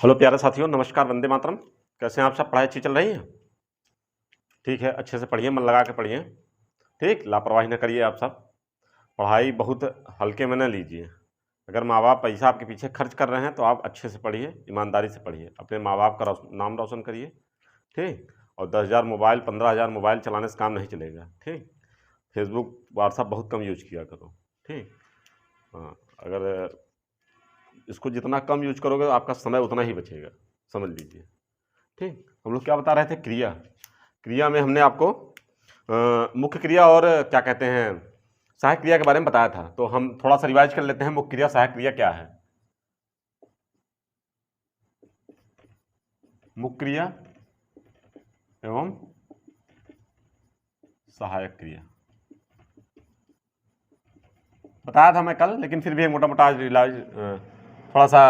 Hello प्यारे साथियों, नमस्कार, वंदे मातरम। कैसे हैं आप सब? पढ़ाई अच्छी चल रही है? ठीक है, अच्छे से पढ़िए, मन लगा के पढ़िए। ठीक, लापरवाही न करिए आप सब। पढ़ाई बहुत हल्के में न लीजिए। अगर माँ बाप पैसा आपके पीछे खर्च कर रहे हैं तो आप अच्छे से पढ़िए, ईमानदारी से पढ़िए, अपने माँ बाप का नाम रोशन करिए। ठीक, और 10,000 मोबाइल 15,000 मोबाइल चलाने से काम नहीं चलेगा। ठीक, फेसबुक व्हाट्सअप बहुत कम यूज किया करो। ठीक, हाँ, अगर इसको जितना कम यूज करोगे आपका समय उतना ही बचेगा, समझ लीजिए। ठीक, हम लोग क्या बता रहे थे? क्रिया। क्रिया में हमने आपको मुख्य क्रिया और क्या कहते हैं सहायक क्रिया के बारे में बताया था। तो हम थोड़ा सा रिवाइज कर लेते हैं। मुख्य क्रिया, सहायक क्रिया क्या है? मुख्य क्रिया एवं सहायक क्रिया बताया था मैं कल, लेकिन फिर भी मोटा मोटा थोड़ा सा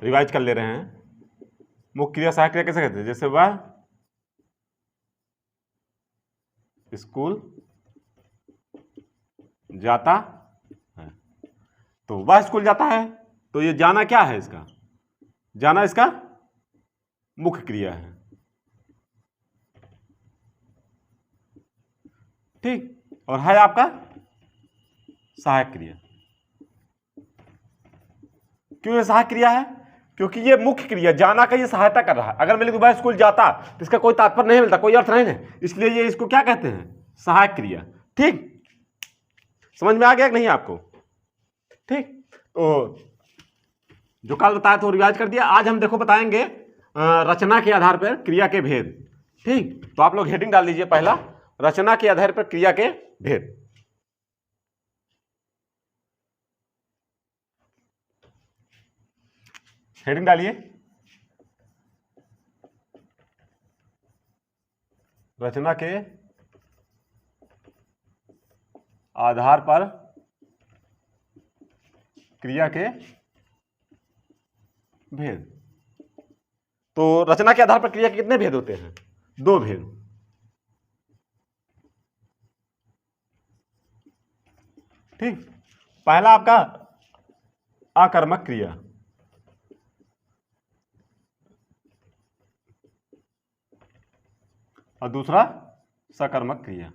रिवाइज कर ले रहे हैं। मुख्य क्रिया सहायक क्रिया कैसे कहते हैं? जैसे वह स्कूल जाता है, तो वह स्कूल जाता है, तो ये जाना क्या है? इसका जाना इसका मुख्य क्रिया है। ठीक, और है आपका सहायक क्रिया। क्यों ये सहायक क्रिया है? क्योंकि ये मुख्य क्रिया जाना का ये सहायता कर रहा है। अगर मैं लिखूं वह स्कूल जाता तो इसका कोई तात्पर्य नहीं मिलता, कोई अर्थ नहीं है, इसलिए ये इसको क्या कहते हैं? सहायक क्रिया। ठीक, समझ में आ गया कि नहीं आपको? ठीक, तो जो कल बताया तो रिवाइज कर दिया। आज हम देखो बताएंगे रचना के आधार पर क्रिया के भेद। ठीक, तो आप लोग हेडिंग डाल दीजिए पहला, रचना के आधार पर क्रिया के भेद। हेडिंग डालिए, रचना के आधार पर क्रिया के भेद। तो रचना के आधार पर क्रिया के कितने भेद होते हैं? 2 भेद। ठीक, पहला आपका आकर्मक क्रिया, और दूसरा सकर्मक क्रिया।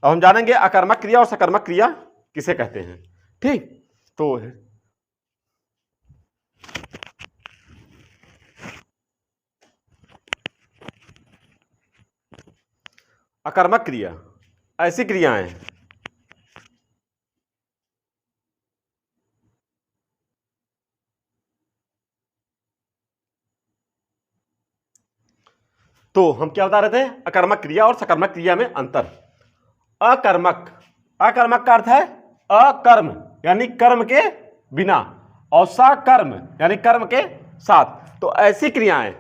अब हम जानेंगे अकर्मक क्रिया और सकर्मक क्रिया किसे कहते हैं। ठीक, तो अकर्मक क्रिया ऐसी क्रियाएं तो हम क्या बता रहे थे? अकर्मक क्रिया और सकर्मक क्रिया में अंतर। अकर्मक, अकर्मक का अर्थ है अकर्म यानी कर्म के बिना, और सकर्म यानी कर्म के साथ। तो ऐसी क्रियाएं,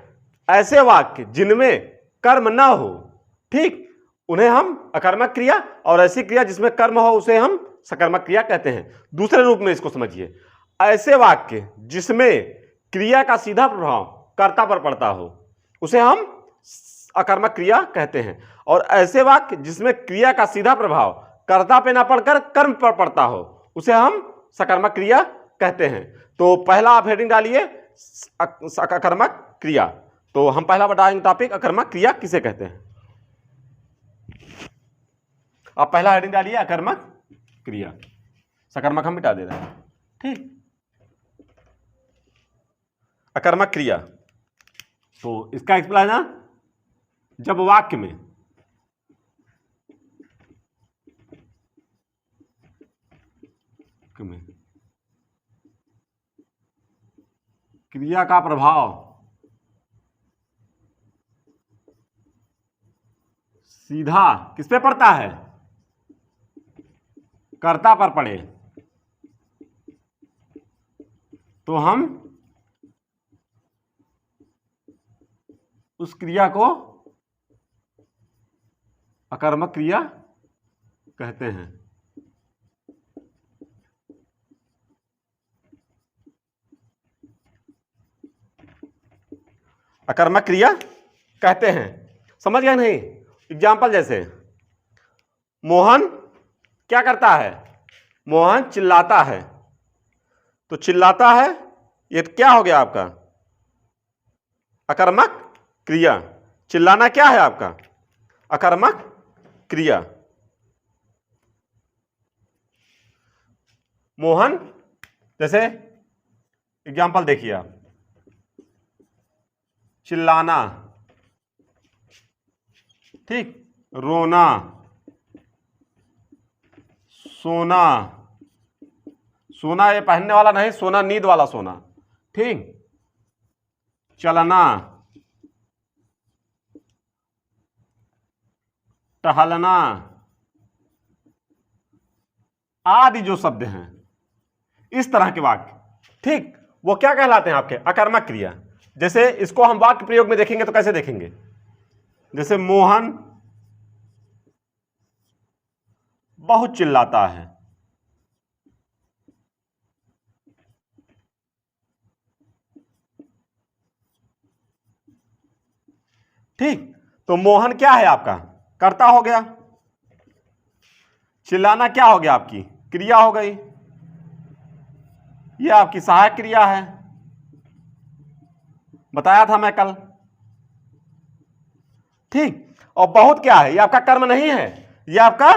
ऐसे वाक्य जिनमें कर्म ना हो, ठीक, उन्हें हम अकर्मक क्रिया, और ऐसी क्रिया जिसमें कर्म हो उसे हम सकर्मक क्रिया कहते हैं। दूसरे रूप में इसको समझिए, ऐसे वाक्य जिसमें क्रिया का सीधा प्रभाव कर्ता पर पड़ता हो उसे हम अकर्मक क्रिया कहते हैं, और ऐसे वाक्य जिसमें क्रिया का सीधा प्रभाव कर्ता पे ना पड़कर कर्म पर पड़ता हो उसे हम सकर्मक क्रिया कहते हैं। तो पहला आप हेडिंग डालिए अकर्मक क्रिया। तो हम पहला बताएंगे टॉपिक अकर्मक क्रिया किसे कहते हैं। आप पहला हेडिंग डालिए अकर्मक क्रिया, सकर्मक हम मिटा दे रहे हैं। ठीक, अकर्मक क्रिया, तो इसका एक्सप्लेन है जब वाक्य में क्रिया का प्रभाव सीधा किस पे पड़ता है? कर्ता पर पड़े, तो हम उस क्रिया को अकर्मक क्रिया कहते हैं। अकर्मक क्रिया कहते हैं, समझ गए नहीं? एग्जाम्पल जैसे मोहन क्या करता है? मोहन चिल्लाता है। तो चिल्लाता है ये क्या हो गया आपका? अकर्मक क्रिया। चिल्लाना क्या है आपका? अकर्मक क्रिया। मोहन, जैसे एग्जाम्पल देखिए आप, चिल्लाना, ठीक, रोना, सोना, सोना ये पहनने वाला नहीं, सोना नींद वाला सोना, ठीक, चलना, टहलना आदि जो शब्द हैं, इस तरह के वाक्य, ठीक, वो क्या कहलाते हैं आपके? अकर्मक क्रिया। जैसे इसको हम वाक्य प्रयोग में देखेंगे तो कैसे देखेंगे? जैसे मोहन बहुत चिल्लाता है। ठीक, तो मोहन क्या है आपका? कर्ता हो गया। चिल्लाना क्या हो गया? आपकी क्रिया हो गई। यह आपकी सहायक क्रिया है, बताया था मैं कल। ठीक, और बहुत क्या है? यह आपका कर्म नहीं है, यह आपका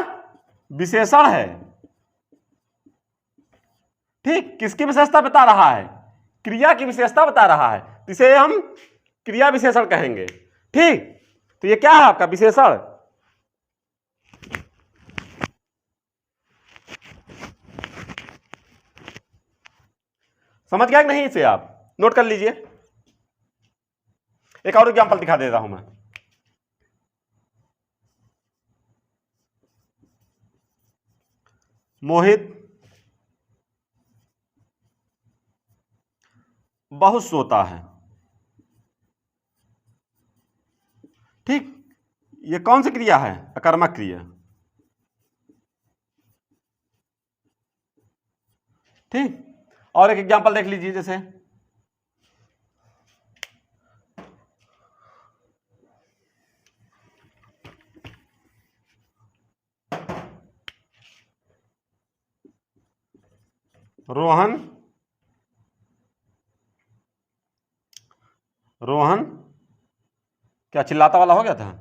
विशेषण है। ठीक, किसकी विशेषता बता रहा है? क्रिया की विशेषता बता रहा है, इसे हम क्रिया विशेषण कहेंगे। ठीक, तो ये क्या है आपका? विशेषण। समझ गया कि नहीं? इसे आप नोट कर लीजिए। एक और एग्जांपल दिखा देता हूं मैं। मोहित बहुत सोता है। ठीक, ये कौन सी क्रिया है? अकर्मक क्रिया। ठीक, और एक एग्जांपल देख लीजिए, जैसे रोहन रोहन क्या चिल्लाता वाला हो गया था?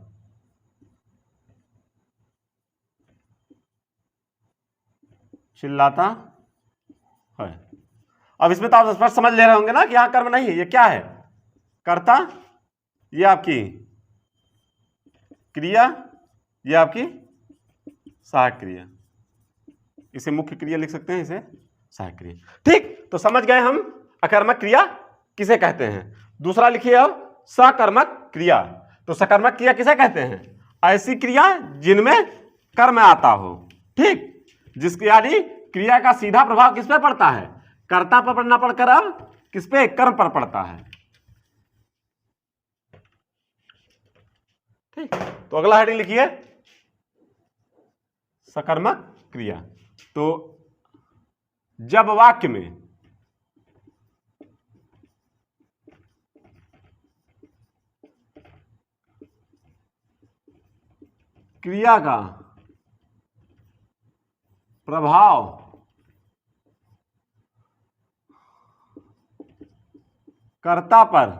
चिल्लाता है। अब इसमें तो आप स्पष्ट समझ ले रहे होंगे ना कि यहां कर्म नहीं है, ये क्या है? कर्ता, ये आपकी क्रिया, ये आपकी सहायक क्रिया। इसे मुख्य क्रिया लिख सकते हैं, इसे सहायक क्रिया। ठीक, तो समझ गए हम अकर्मक क्रिया किसे कहते हैं। दूसरा लिखिए अब, सकर्मक क्रिया। तो सकर्मक क्रिया किसे कहते हैं? ऐसी क्रिया जिनमें कर्म आता हो। ठीक, जिसकी यानी क्रिया का सीधा प्रभाव किस पे पड़ता है? कर्ता पर पड़ना पड़कर अब किस पे? कर्म पर पड़ता है। ठीक, तो अगला हेडिंग लिखिए, सकर्मक क्रिया। तो जब वाक्य में क्रिया का प्रभाव कर्ता पर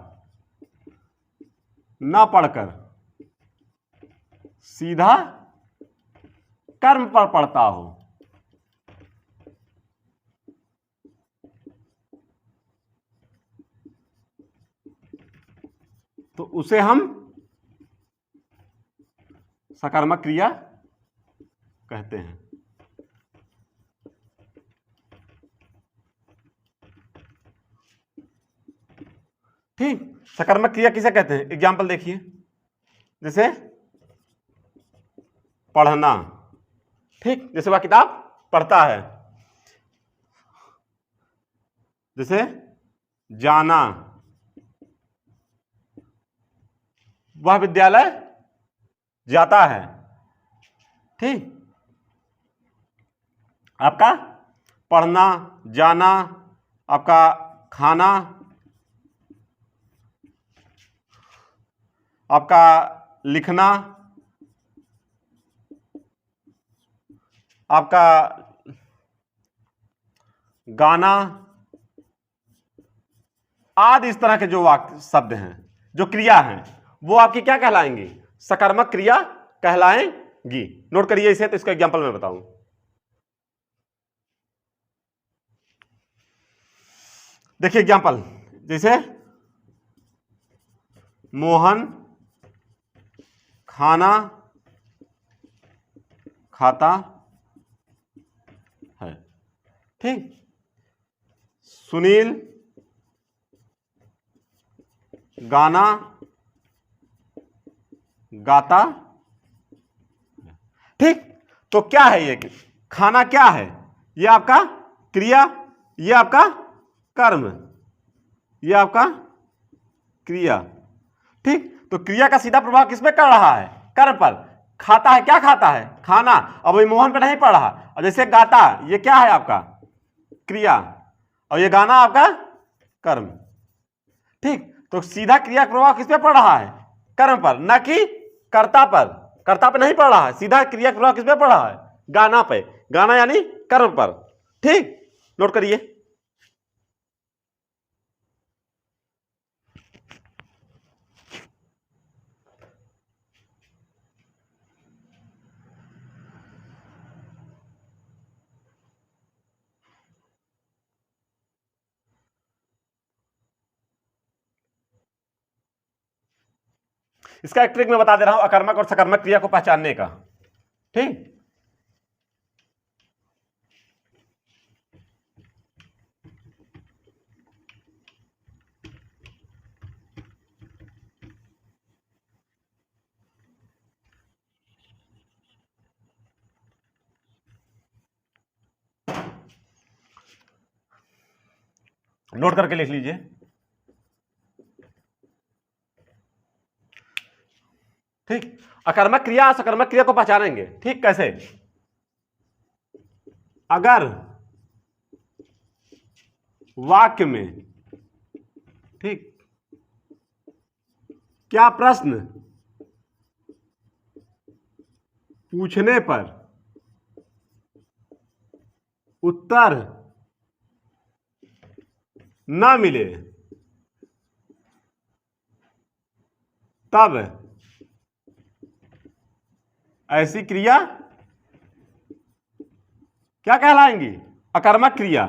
न पड़कर सीधा कर्म पर पड़ता हो, तो उसे हम सकर्मक क्रिया कहते हैं। ठीक, सकर्मक क्रिया किसे कहते हैं? एग्जाम्पल देखिए, जैसे पढ़ना। ठीक, जैसे वह किताब पढ़ता है। जैसे जाना, वह विद्यालय जाता है। ठीक, आपका पढ़ना, जाना, आपका खाना, आपका लिखना, आपका गाना आदि इस तरह के जो वाक्य शब्द हैं, जो क्रिया हैं, वो आपकी क्या कहलाएंगी? सकर्मक क्रिया कहलाएंगी। नोट करिए इसे, तो इसका एग्जांपल मैं बताऊं। देखिए एग्जांपल, जैसे मोहन खाना खाता है, ठीक। सुनील गाना गाता, ठीक। तो क्या है ये? खाना क्या है? ये आपका क्रिया, ये आपका कर्म, ये आपका क्रिया, ठीक। तो क्रिया का सीधा प्रभाव किस पे कर रहा है? कर्म पर। खाता है, क्या खाता है? खाना। अब ये मोहन पे नहीं पड़ रहा। और जैसे गाता, ये क्या है आपका? क्रिया, और ये गाना आपका कर्म, ठीक। तो सीधा क्रिया प्रभाव किस पे पड़ रहा है? कर्म पर, न कि कर्ता पर। कर्ता पे नहीं पड़ रहा है, सीधा क्रिया प्रभाव किस पे पड़ रहा है? गाना पे। गाना यानी कर्म पर, ठीक। नोट करिए। इसका एक ट्रिक मैं बता दे रहा हूं अकर्मक और सकर्मक क्रिया को पहचानने का, ठीक। नोट करके लिख लीजिए। ठीक, अकर्मक क्रिया सकर्मक क्रिया को पहचानेंगे, ठीक। कैसे? अगर वाक्य में, ठीक, क्या प्रश्न पूछने पर उत्तर न मिले, तब ऐसी क्रिया क्या कहलाएंगी? अकर्मक क्रिया।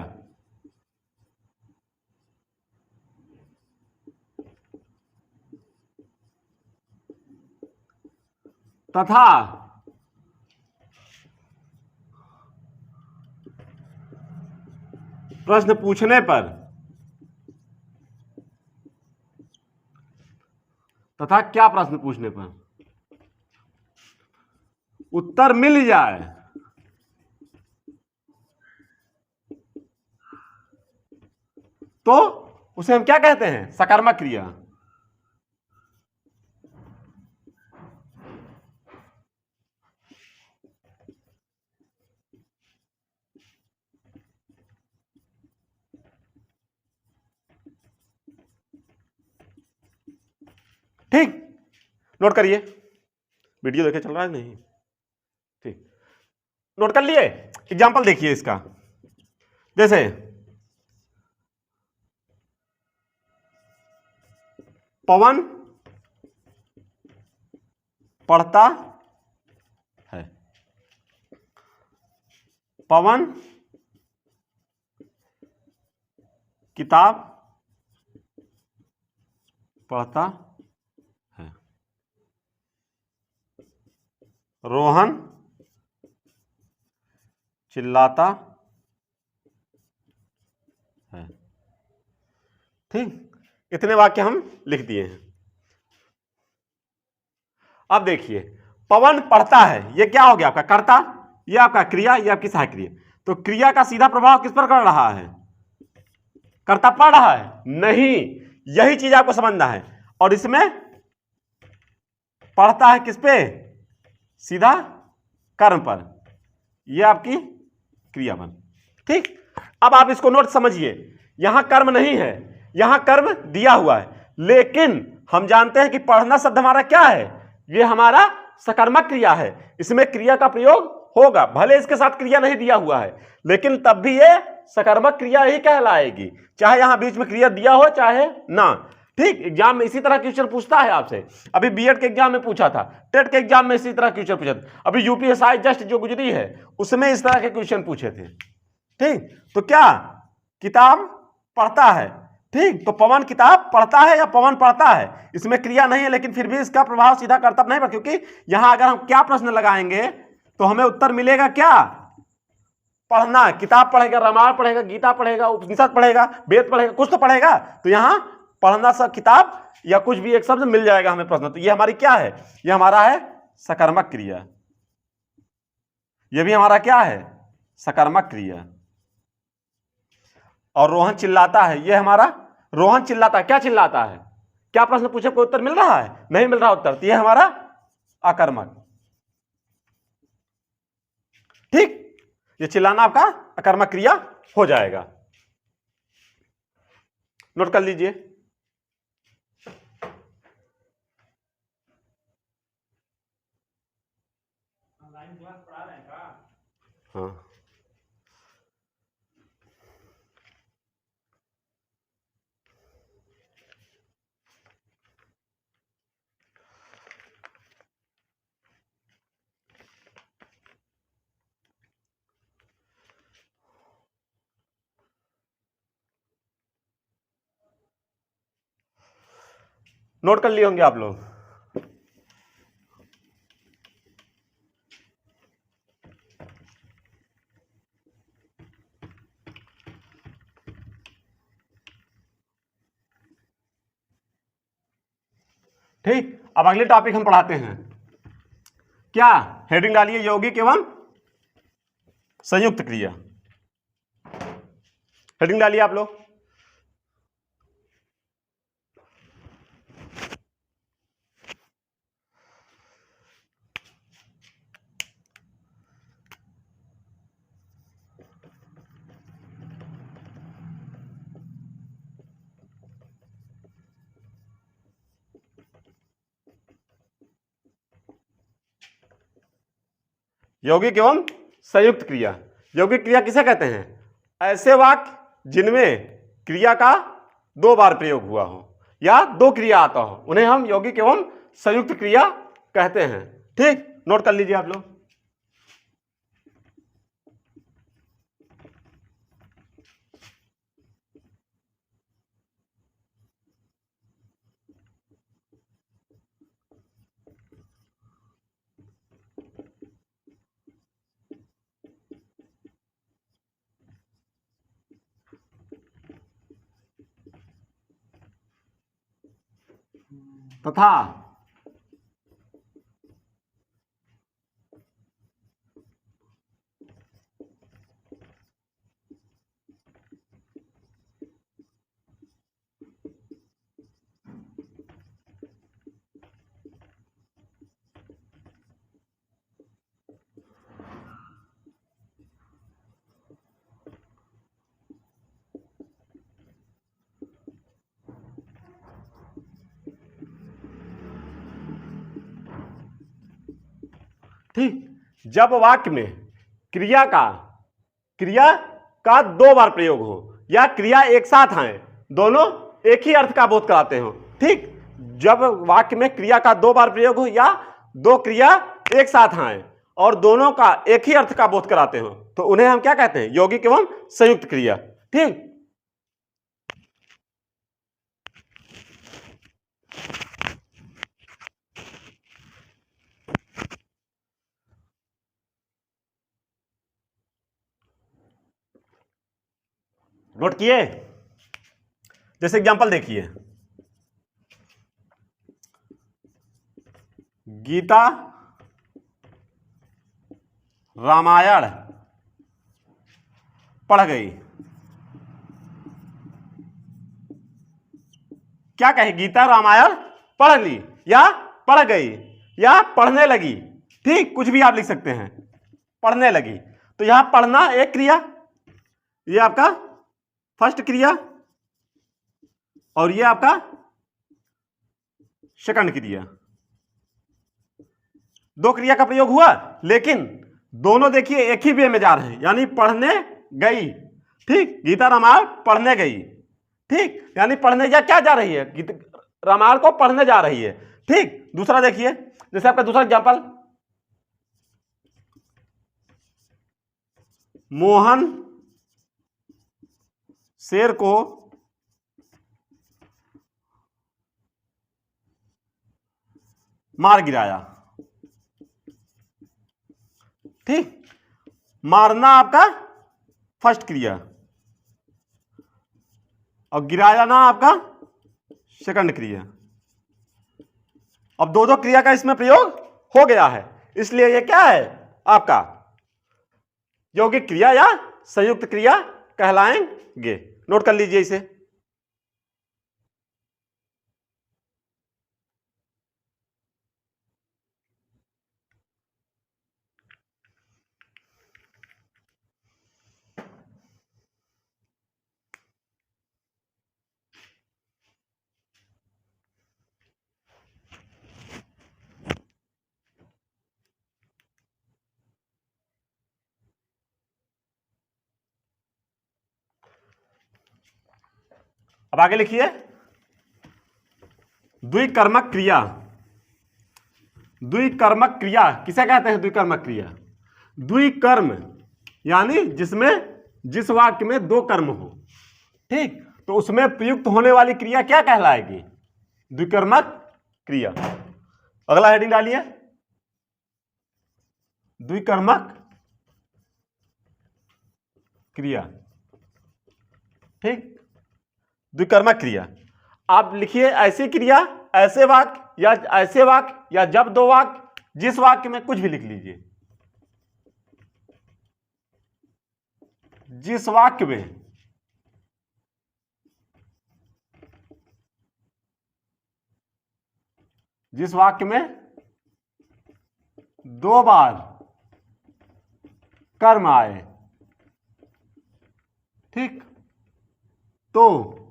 तथा प्रश्न पूछने पर, तथा क्या प्रश्न पूछने पर उत्तर मिल जाए, तो उसे हम क्या कहते हैं? सकर्मक क्रिया। ठीक, नोट करिए। वीडियो देखे चल रहा है नहीं? ठीक, नोट कर लिए। एग्जाम्पल देखिए इसका, जैसे पवन पढ़ता है, पवन किताब पढ़ता है, रोहन चिल्लाता है, ठीक। इतने वाक्य हम लिख दिए हैं। अब देखिए, पवन पढ़ता है, ये क्या हो गया? आपका कर्ता, ये आपका क्रिया, ये आपकी सहायक क्रिया। तो क्रिया का सीधा प्रभाव किस पर कर रहा है? कर्ता पढ़ रहा है? नहीं, यही चीज आपको समझना है। और इसमें पढ़ता है किस पे? सीधा कर्म पर, यह आपकी क्रिया बन, ठीक। अब आप इसको नोट समझिए, यहां कर्म नहीं है, यहां कर्म दिया हुआ है, लेकिन हम जानते हैं कि पढ़ना शब्द हमारा क्या है? ये हमारा सकर्मक क्रिया है। इसमें क्रिया का प्रयोग होगा, भले इसके साथ क्रिया नहीं दिया हुआ है, लेकिन तब भी ये सकर्मक क्रिया ही कहलाएगी, चाहे यहां बीच में क्रिया दिया हो चाहे ना। ठीक, एग्जाम में इसी तरह क्वेश्चन पूछता है आपसे। अभी बीएड के एग्जाम में पूछा था, टेट के एग्जाम में इसी तरह क्वेश्चन पूछा था, अभी यूपीएसआई जस्ट जो गुजरी है उसमें इस तरह के क्वेश्चन पूछे थे। ठीक, तो क्या किताब पढ़ता है? ठीक, तो पवन किताब पढ़ता है या पवन पढ़ता है? इसमें क्रिया नहीं है लेकिन फिर भी इसका प्रभाव सीधा कर्तव्य नहीं पड़ता, क्योंकि यहां अगर हम क्या प्रश्न लगाएंगे तो हमें उत्तर मिलेगा क्या? पढ़ना। किताब पढ़ेगा, रामायण पढ़ेगा, गीता पढ़ेगा, उपनिषद पढ़ेगा, वेद पढ़ेगा, कुछ तो पढ़ेगा। तो यहां पढ़ना सब किताब या कुछ भी एक शब्द मिल जाएगा हमें प्रश्न। तो ये हमारी क्या है? ये हमारा है सकर्मक क्रिया। ये भी हमारा क्या है? सकर्मक क्रिया। और रोहन चिल्लाता है, ये हमारा रोहन चिल्लाता है। क्या चिल्लाता है? क्या प्रश्न पूछे, कोई उत्तर मिल रहा है? नहीं मिल रहा उत्तर, तो ये हमारा अकर्मक। ठीक, ये चिल्लाना आपका अकर्मक क्रिया हो जाएगा। नोट कर लीजिए। ऑनलाइन क्लास पढ़ा रहे हैं का? हाँ, नोट कर लिए होंगे आप लोग। ठीक, अब अगले टॉपिक हम पढ़ाते हैं। क्या? हेडिंग डालिए, यौगिक एवं संयुक्त क्रिया। हेडिंग डालिए आप लोग। यौगिक एवं संयुक्त क्रिया। यौगिक क्रिया किसे कहते हैं? ऐसे वाक्य जिनमें क्रिया का दो बार प्रयोग हुआ हो या दो क्रिया आता हो, उन्हें हम यौगिक एवं संयुक्त क्रिया कहते हैं। ठीक, नोट कर लीजिए आप लोग। तथा ठीक, जब वाक्य में क्रिया का दो बार प्रयोग हो या क्रिया एक साथ आए, दोनों एक ही अर्थ का बोध कराते हो। ठीक, जब वाक्य में क्रिया का दो बार प्रयोग हो या दो क्रिया एक साथ आए और दोनों का एक ही अर्थ का बोध कराते हो, तो उन्हें हम क्या कहते हैं? यौगिक एवं संयुक्त क्रिया। ठीक, नोट किए? जैसे एग्जांपल देखिए, गीता रामायण पढ़ गई। क्या कहे? गीता रामायण पढ़ ली या पढ़ गई या पढ़ने लगी। ठीक, कुछ भी आप लिख सकते हैं। पढ़ने लगी, तो यहां पढ़ना एक क्रिया, ये आपका फर्स्ट क्रिया और ये आपका सेकंड क्रिया। दो क्रिया का प्रयोग हुआ, लेकिन दोनों देखिए एक ही वे में जा रहे हैं, यानी पढ़ने गई। ठीक, गीता रामायण पढ़ने गई। ठीक, यानी पढ़ने क्या जा रही है, रामायण को पढ़ने जा रही है। ठीक, दूसरा देखिए, जैसे आपका दूसरा एग्जाम्पल, मोहन शेर को मार गिराया। ठीक, मारना आपका फर्स्ट क्रिया और गिराया ना आपका सेकंड क्रिया। अब दो दो क्रिया का इसमें प्रयोग हो गया है, इसलिए ये क्या है आपका यौगिक क्रिया या संयुक्त क्रिया कहलाएंगे। नोट कर लीजिए इसे। अब आगे लिखिए, द्विकर्मक क्रिया। द्विकर्मक क्रिया किसे कहते हैं? द्विकर्मक क्रिया, द्विकर्म यानी जिसमें जिस वाक्य में दो कर्म हो। ठीक, तो उसमें प्रयुक्त होने वाली क्रिया क्या कहलाएगी? द्विकर्मक क्रिया। अगला हेडिंग डालिए, द्विकर्मक क्रिया। ठीक, द्विकर्मक क्रिया। आप लिखिए ऐसी क्रिया, ऐसे वाक्य या ऐसे वाक्य या जब दो वाक्य, जिस वाक्य में कुछ भी लिख लीजिए, जिस वाक्य में दो बार कर्म आए। ठीक, तो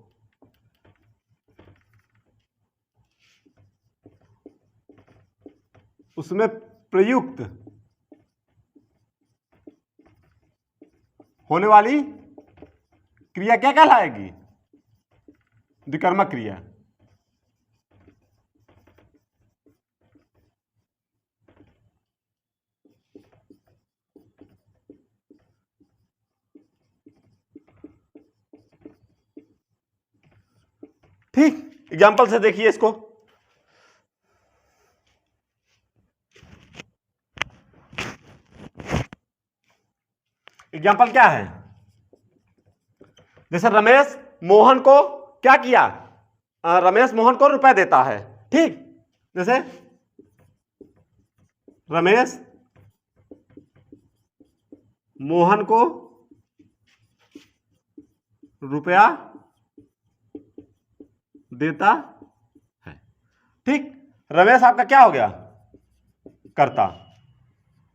उसमें प्रयुक्त होने वाली क्रिया क्या कहलाएगी? द्विकर्मक क्रिया। ठीक, एग्जाम्पल से देखिए इसको। एग्जाम्पल क्या है? जैसे रमेश मोहन को क्या किया? रमेश मोहन को रुपए देता है। ठीक, जैसे रमेश मोहन को रुपया देता है। ठीक, रमेश आपका क्या हो गया? कर्ता।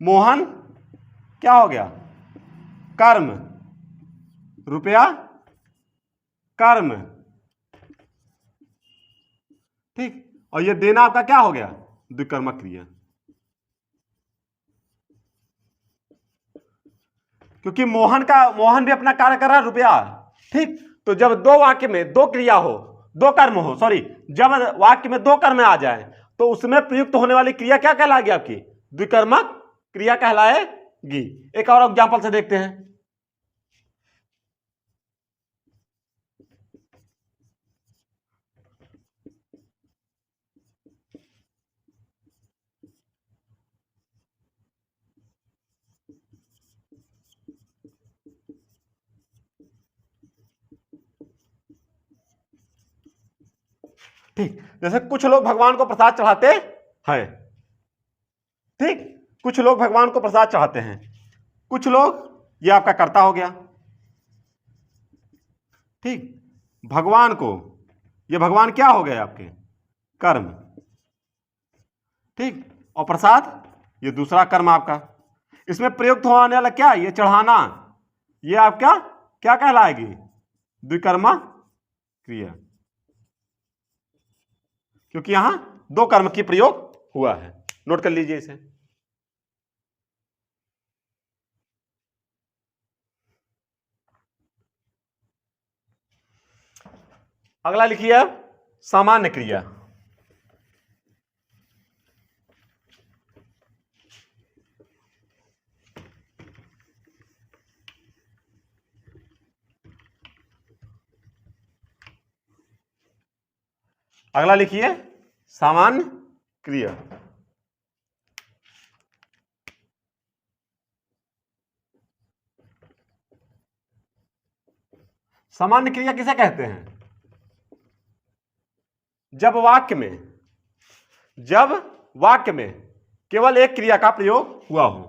मोहन क्या हो गया? कर्म। रुपया कर्म। ठीक, और ये देना आपका क्या हो गया? द्विकर्मक क्रिया। क्योंकि मोहन भी अपना कार्य कर रहा है, रुपया। ठीक, तो जब दो वाक्य में दो क्रिया हो, दो कर्म हो, सॉरी, जब वाक्य में दो कर्म आ जाए तो उसमें प्रयुक्त होने वाली क्रिया क्या कहलाएगी? आपकी द्विकर्मक क्रिया कहलाएगी। एक और एग्जांपल से देखते हैं। ठीक, जैसे कुछ लोग भगवान को प्रसाद चढ़ाते हैं। ठीक, कुछ लोग भगवान को प्रसाद चढ़ाते हैं, कुछ लोग, ये आपका कर्ता हो गया। ठीक, भगवान को, ये भगवान क्या हो गए आपके? कर्म। ठीक, और प्रसाद ये दूसरा कर्म आपका। इसमें प्रयुक्त होने वाला क्या? ये चढ़ाना, ये आपका क्या कहलाएगी? द्विकर्मा क्रिया, क्योंकि यहां दो कर्म की प्रयोग हुआ है। नोट कर लीजिए इसे। अगला लिखिए अब सामान्य क्रिया। अगला लिखिए सामान्य क्रिया। सामान्य क्रिया किसे कहते हैं? जब वाक्य में केवल एक क्रिया का प्रयोग हुआ हो।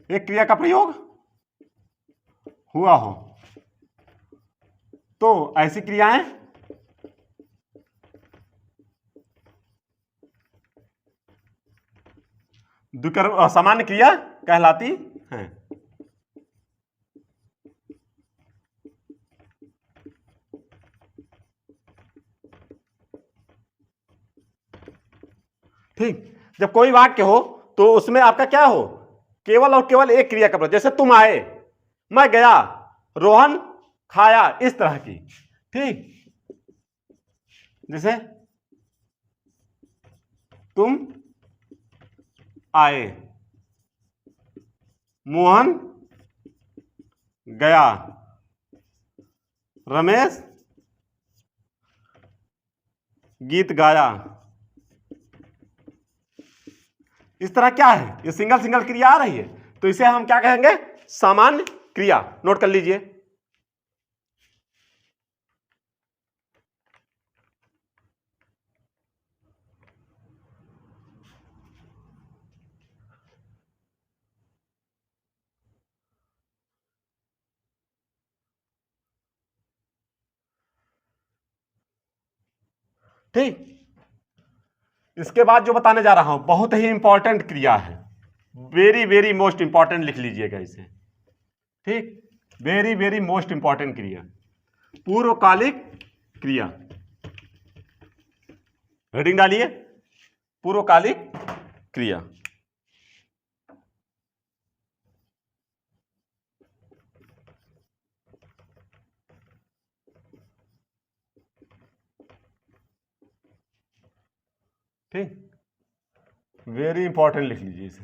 एक क्रिया का प्रयोग हुआ हो तो ऐसी क्रियाएं सामान्य क्रिया कहलाती हैं। ठीक, जब कोई वाक्य हो तो उसमें आपका क्या हो, केवल और केवल एक क्रिया का प्रयोग। जैसे तुम आए, मैं गया, रोहन खाया, इस तरह की। ठीक, जैसे तुम आए, मोहन गया, रमेश गीत गाया। इस तरह क्या है, ये सिंगल सिंगल क्रिया आ रही है, तो इसे हम क्या कहेंगे, सामान्य क्रिया। नोट कर लीजिए। ठीक, इसके बाद जो बताने जा रहा हूं बहुत ही इंपॉर्टेंट क्रिया है, वेरी वेरी मोस्ट इंपॉर्टेंट, लिख लीजिएगा इसे। ठीक, वेरी वेरी मोस्ट इंपॉर्टेंट क्रिया, पूर्वकालिक क्रिया। हेडिंग डालिए, पूर्वकालिक क्रिया। ठीक, वेरी इंपॉर्टेंट लिख लीजिए इसे।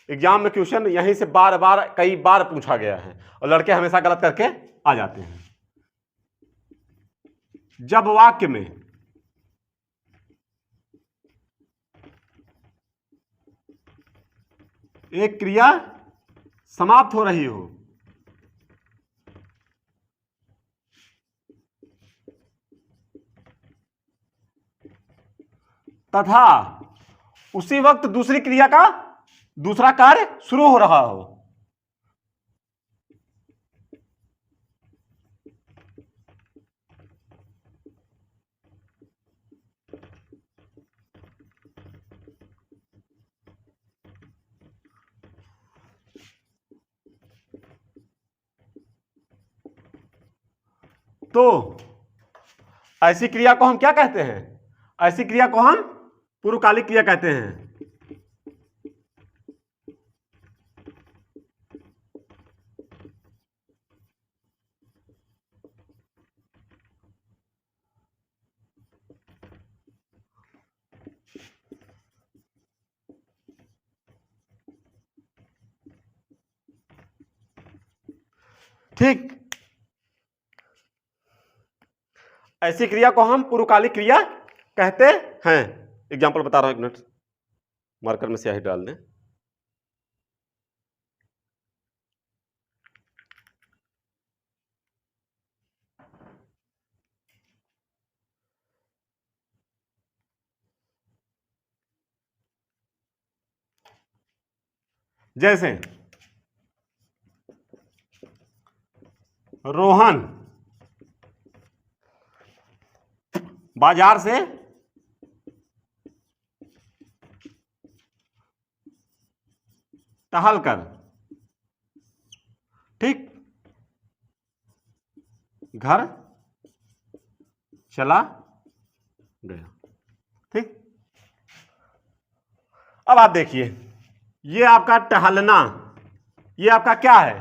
एग्जाम में क्वेश्चन यहीं से बार बार कई बार पूछा गया है और लड़के हमेशा गलत करके आ जाते हैं। जब वाक्य में एक क्रिया समाप्त हो रही हो तथा उसी वक्त दूसरी क्रिया का दूसरा कार्य शुरू हो रहा हो, तो ऐसी क्रिया को हम क्या कहते हैं, ऐसी क्रिया को हम पूर्वकालिक क्रिया कहते हैं। ठीक, ऐसी क्रिया को हम पूर्वकालिक क्रिया कहते हैं। एग्जाम्पल बता रहा हूं, एक मिनट मार्कर में स्याही डाल दें। जैसे रोहन बाजार से टहल कर, ठीक, घर चला गया। ठीक, अब आप देखिए, ये आपका टहलना, ये आपका क्या है,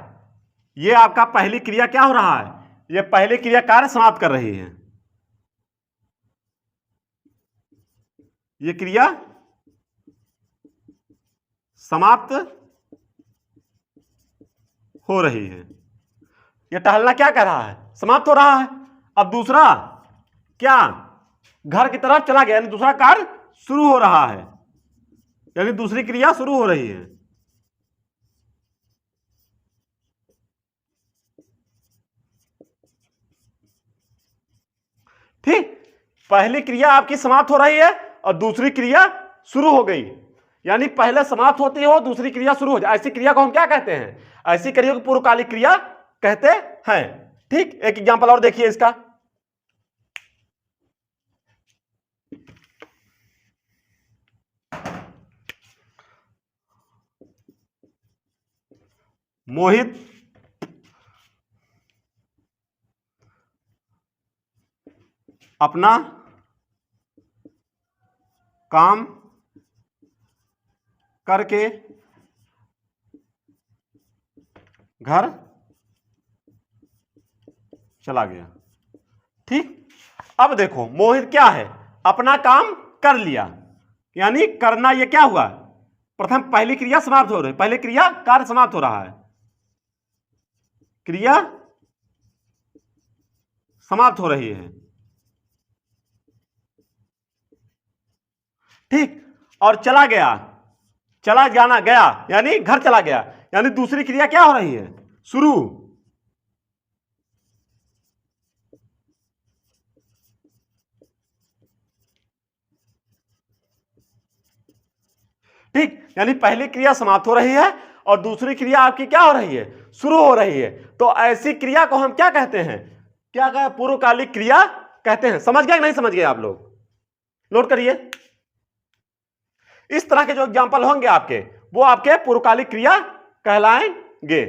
ये आपका पहली क्रिया क्या हो रहा है, ये पहली क्रिया कार्य समाप्त कर रही है, ये क्रिया समाप्त हो रही है। ये टहलना क्या कर रहा है, समाप्त हो रहा है। अब दूसरा क्या, घर की तरफ चला गया, यानी दूसरा कार्य शुरू हो रहा है, यानी दूसरी क्रिया शुरू हो रही है। ठीक, पहली क्रिया आपकी समाप्त हो रही है और दूसरी क्रिया शुरू हो गई, यानी पहले समाप्त होती हो, दूसरी क्रिया शुरू हो जाए, ऐसी क्रिया को हम क्या कहते हैं, ऐसी क्रिया को पूर्वकालिक क्रिया कहते हैं। ठीक, एक एग्जांपल और देखिए इसका, मोहित अपना काम करके घर चला गया। ठीक, अब देखो मोहित क्या है, अपना काम कर लिया, यानी करना, ये क्या हुआ, प्रथम पहली क्रिया समाप्त हो रही, पहली क्रिया कार्य समाप्त हो रहा है, क्रिया समाप्त हो रही है। ठीक, और चला गया, चला जाना, गया यानी घर चला गया, यानी दूसरी क्रिया क्या हो रही है, शुरू। ठीक, यानी पहली क्रिया समाप्त हो रही है और दूसरी क्रिया आपकी क्या हो रही है, शुरू हो रही है। तो ऐसी क्रिया को हम क्या कहते हैं, क्या कहें, पूर्वकालिक क्रिया कहते हैं। समझ गए कि नहीं समझ गए आप लोग, नोट करिए। इस तरह के जो एग्जांपल होंगे आपके, वो आपके पूर्वकालिक क्रिया कहलाएंगे।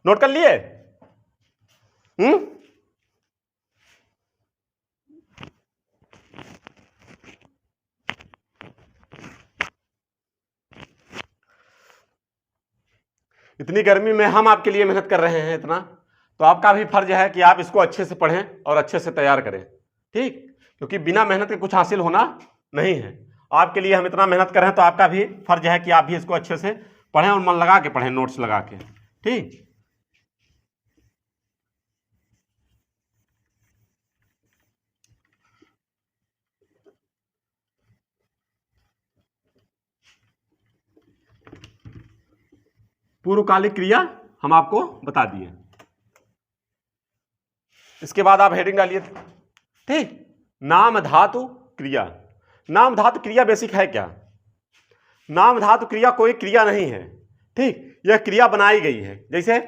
नोट कर लिए? इतनी गर्मी में हम आपके लिए मेहनत कर रहे हैं इतना, तो आपका भी फर्ज है कि आप इसको अच्छे से पढ़ें और अच्छे से तैयार करें। ठीक, क्योंकि बिना मेहनत के कुछ हासिल होना नहीं है। आपके लिए हम इतना मेहनत कर रहे हैं, तो आपका भी फर्ज है कि आप भी इसको अच्छे से पढ़ें और मन लगा के पढ़ें, नोट्स लगा के। ठीक, पूर्वकालिक क्रिया हम आपको बता दिए। इसके बाद आप हेडिंग डालिए। ठीक, नाम धातु क्रिया। नाम धातु क्रिया बेसिक है क्या? नाम धातु क्रिया कोई क्रिया नहीं है। ठीक, यह क्रिया बनाई गई है, जैसे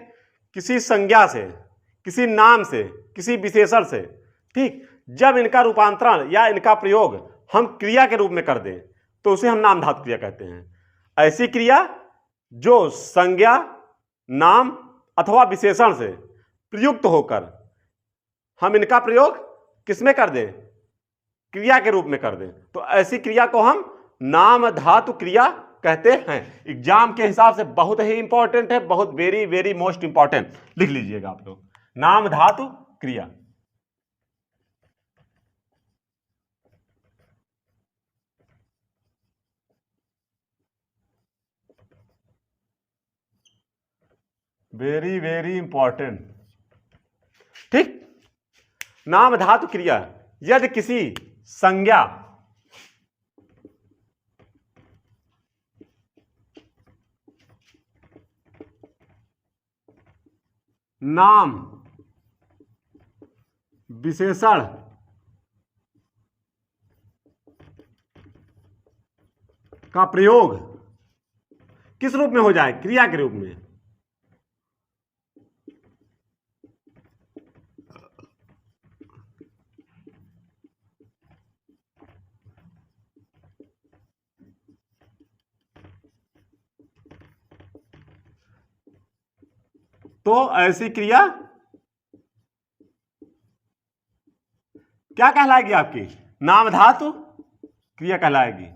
किसी संज्ञा से, किसी नाम से, किसी विशेषण से। ठीक, जब इनका रूपांतरण या इनका प्रयोग हम क्रिया के रूप में कर दें तो उसे हम नाम धातु क्रिया कहते हैं। ऐसी क्रिया जो संज्ञा, नाम अथवा विशेषण से प्रयुक्त होकर हम इनका प्रयोग किसमें कर दें, क्रिया के रूप में कर दें, तो ऐसी क्रिया को हम नाम धातु क्रिया कहते हैं। एग्जाम के हिसाब से बहुत ही इंपॉर्टेंट है, बहुत वेरी वेरी मोस्ट इंपॉर्टेंट, लिख लीजिएगा आप लोग, नाम धातु क्रिया। Very very important. ठीक, नाम धातु क्रिया यदि किसी संज्ञा, नाम विशेषण का प्रयोग किस रूप में हो जाए? क्रिया के रूप में। तो ऐसी क्रिया क्या कहलाएगी? आपकी नाम धातु क्रिया कहलाएगी।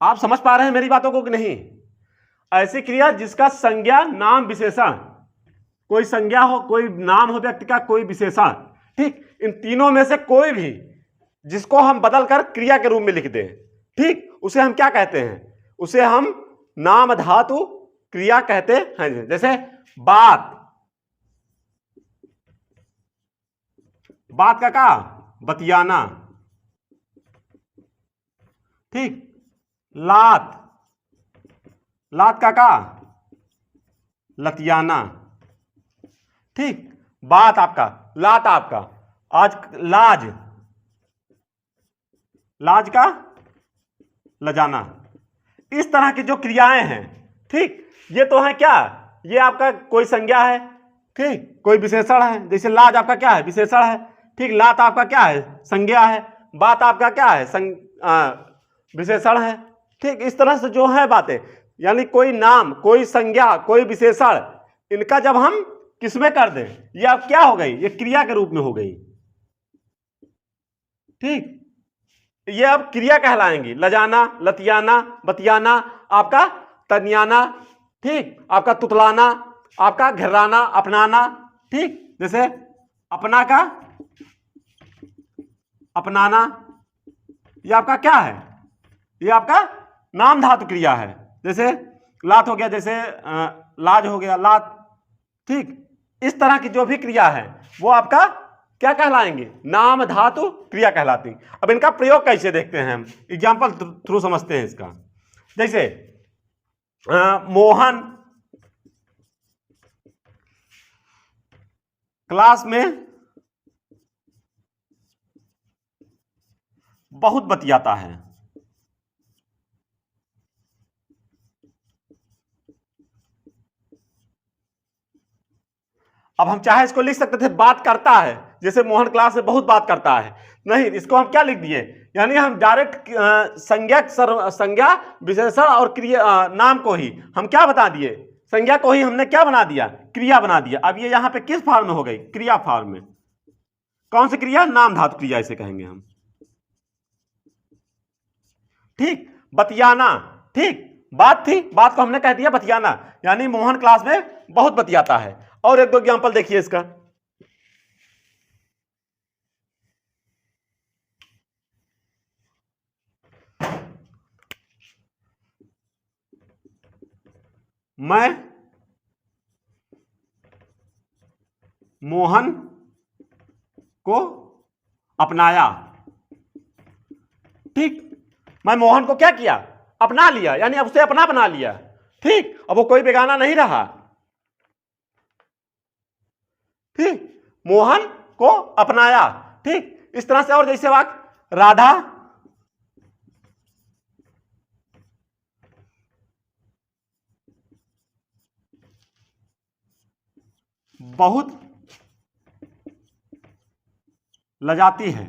आप समझ पा रहे हैं मेरी बातों को कि नहीं? ऐसी क्रिया जिसका संज्ञा नाम विशेषण, कोई संज्ञा हो, कोई नाम हो व्यक्ति का, कोई विशेषण, ठीक, इन तीनों में से कोई भी जिसको हम बदलकर क्रिया के रूप में लिख दें, ठीक, उसे हम क्या कहते हैं? उसे हम नाम धातु क्रिया कहते हैं। जैसे बात, बात का बतियाना, ठीक, लात, लात का लतियाना, ठीक, बात आपका, लात आपका, आज लाज, लाज का लजाना। इस तरह की जो क्रियाएं हैं, ठीक, ये तो है क्या? ये आपका कोई संज्ञा है, ठीक, कोई विशेषण है। जैसे लाज आपका क्या है? विशेषण है, ठीक, लात आपका क्या है? संज्ञा है, बात आपका क्या है? विशेषण है, ठीक। इस तरह से जो है बातें, यानी कोई नाम, कोई संज्ञा, कोई विशेषण, इनका जब हम किसमें कर दें, ये अब क्या हो गई? ये क्रिया के रूप में हो गई, ठीक। ये अब क्रिया कहलाएंगी। लजाना, लतियाना, बतियाना, आपका तनियाना, ठीक, आपका तुतलाना, आपका घिराना, अपनाना, ठीक। जैसे अपना का अपनाना, ये आपका क्या है? ये आपका नाम धातु क्रिया है। जैसे लात हो गया, जैसे लाज हो गया, लात, ठीक। इस तरह की जो भी क्रिया है वो आपका क्या कहलाएंगे? नाम धातु क्रिया कहलाती। अब इनका प्रयोग कैसे देखते हैं हम, एग्जाम्पल थ्रू समझते हैं इसका। जैसे मोहन क्लास में बहुत बतियाता है। अब हम चाहे इसको लिख सकते थे बात करता है, जैसे मोहन क्लास में बहुत बात करता है। नहीं, इसको हम क्या लिख दिए? यानी हम डायरेक्ट संज्ञा विशेषण और क्रिया नाम को ही हम क्या बता दिए? संज्ञा को ही हमने क्या बना दिया? क्रिया बना दिया। अब ये यहां पे किस फॉर्म में हो गई? क्रिया फॉर्म में। कौन सी क्रिया? नाम धातु क्रिया इसे कहेंगे हम, ठीक। बतियाना, ठीक, बात थी, बात को हमने कह दिया बतियाना, यानी मोहन क्लास में बहुत बतियाता है। और एक दो एग्जांपल देखिए इसका। मैं मोहन को अपनाया, ठीक। मैं मोहन को क्या किया? अपना लिया, यानी अब उसे अपना बना लिया, ठीक। अब वो कोई बेगाना नहीं रहा, ठीक। मोहन को अपनाया, ठीक। इस तरह से और जैसे वाक्य राधा बहुत लजाती है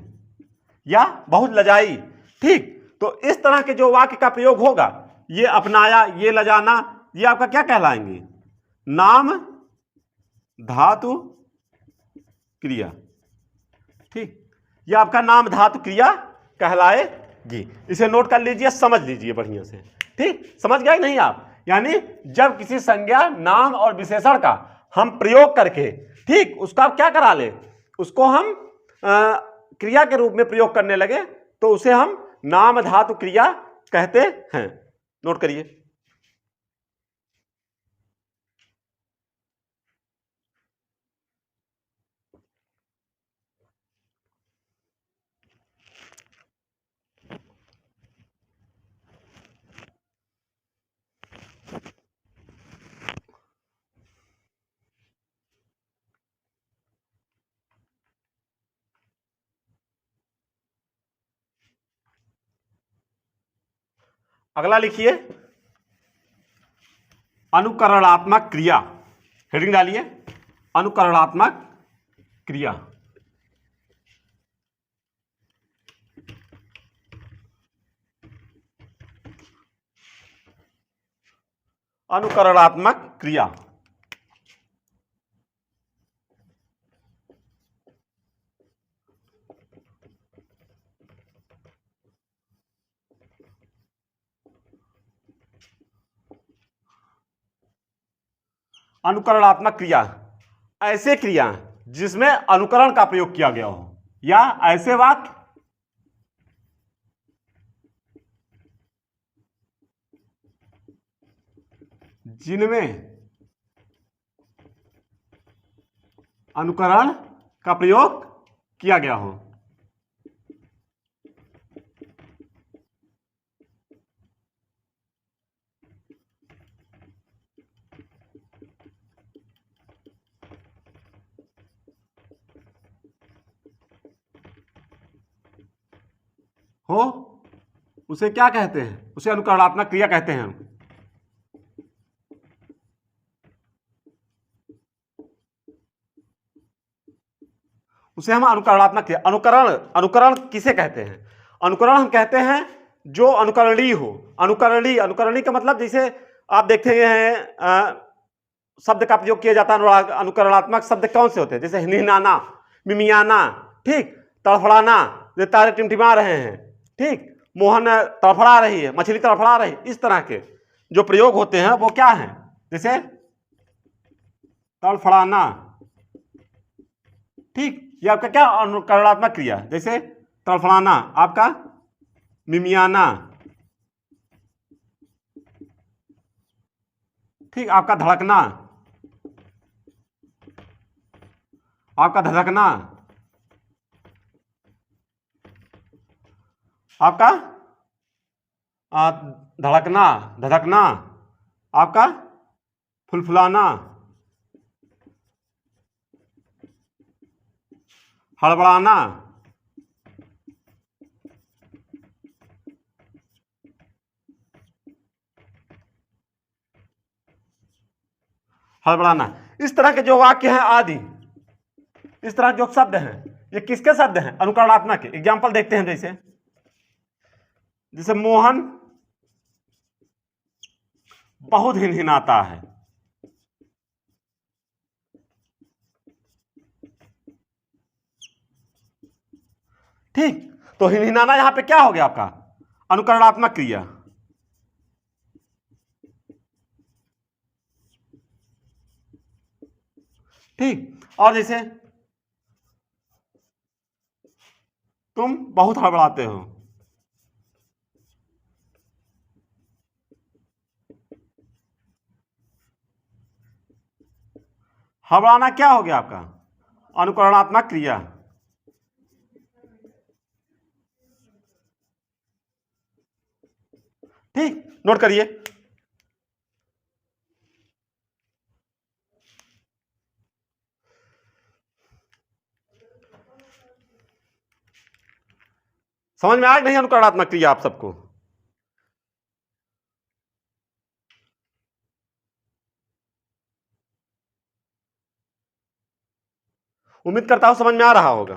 या बहुत लजाई, ठीक। तो इस तरह के जो वाक्य का प्रयोग होगा, ये अपनाया, ये लजाना, ये आपका क्या कहलाएंगे? नाम धातु क्रिया, ठीक। ये आपका नाम धातु क्रिया कहलाएगी। इसे नोट कर लीजिए, समझ लीजिए बढ़िया से, ठीक। समझ गए नहीं आप? यानी जब किसी संज्ञा, नाम और विशेषण का हम प्रयोग करके, ठीक, उसका क्या करा ले, उसको हम क्रिया के रूप में प्रयोग करने लगे, तो उसे हम नाम धातु क्रिया कहते हैं। नोट करिए। अगला लिखिए अनुकरणात्मक क्रिया। हेडिंग डालिए अनुकरणात्मक क्रिया। अनुकरणात्मक क्रिया। अनुकरणात्मक क्रिया ऐसे क्रिया जिसमें अनुकरण का प्रयोग किया गया हो, या ऐसे वाक्य जिनमें अनुकरण का प्रयोग किया गया हो। उसे क्या कहते हैं? उसे अनुकरणात्मक क्रिया कहते हैं। उसे हम अनुकरणात्मक क्रिया, अनुकरण किसे कहते हैं? अनुकरण हम कहते हैं जो अनुकरणीय हो। अनुकरणीय का मतलब जैसे आप देखते हैं शब्द का प्रयोग किया जाता है। अनुकरणात्मक शब्द कौन से होते हैं? जैसे हिनहिनाना, मिमियाना, ठीक, तड़फड़ाना, जैसे तारे टिमटिमा रहे हैं, ठीक, मोहन तड़फड़ा रही है, मछली तड़फड़ा रही, इस तरह के जो प्रयोग होते हैं वो क्या हैं? जैसे तड़फड़ाना, ठीक, ये आपका क्या अनुकरणात्मक क्रिया। जैसे तड़फड़ाना आपका मिमियाना, ठीक, आपका धड़कना, आपका धधकना, आपका धड़कना, धधकना, आपका फुलफुलाना, हड़बड़ाना, हड़बड़ाना, इस तरह के जो वाक्य हैं आदि, इस तरह जो शब्द हैं, ये किसके शब्द हैं? अनुकरणात्मक के। एग्जाम्पल देखते हैं। जैसे मोहन बहुत हिनहिनाता है, ठीक, तो हिनहिनाना यहां पे क्या हो गया? आपका अनुकरणात्मक क्रिया। ठीक, और जैसे तुम बहुत हड़बड़ाते हो, हड़बड़ाना क्या हो गया? आपका अनुकरणात्मक क्रिया। ठीक, नोट करिए। समझ में आया नहीं अनुकरणात्मक क्रिया आप सबको? उम्मीद करता हूं समझ में आ रहा होगा।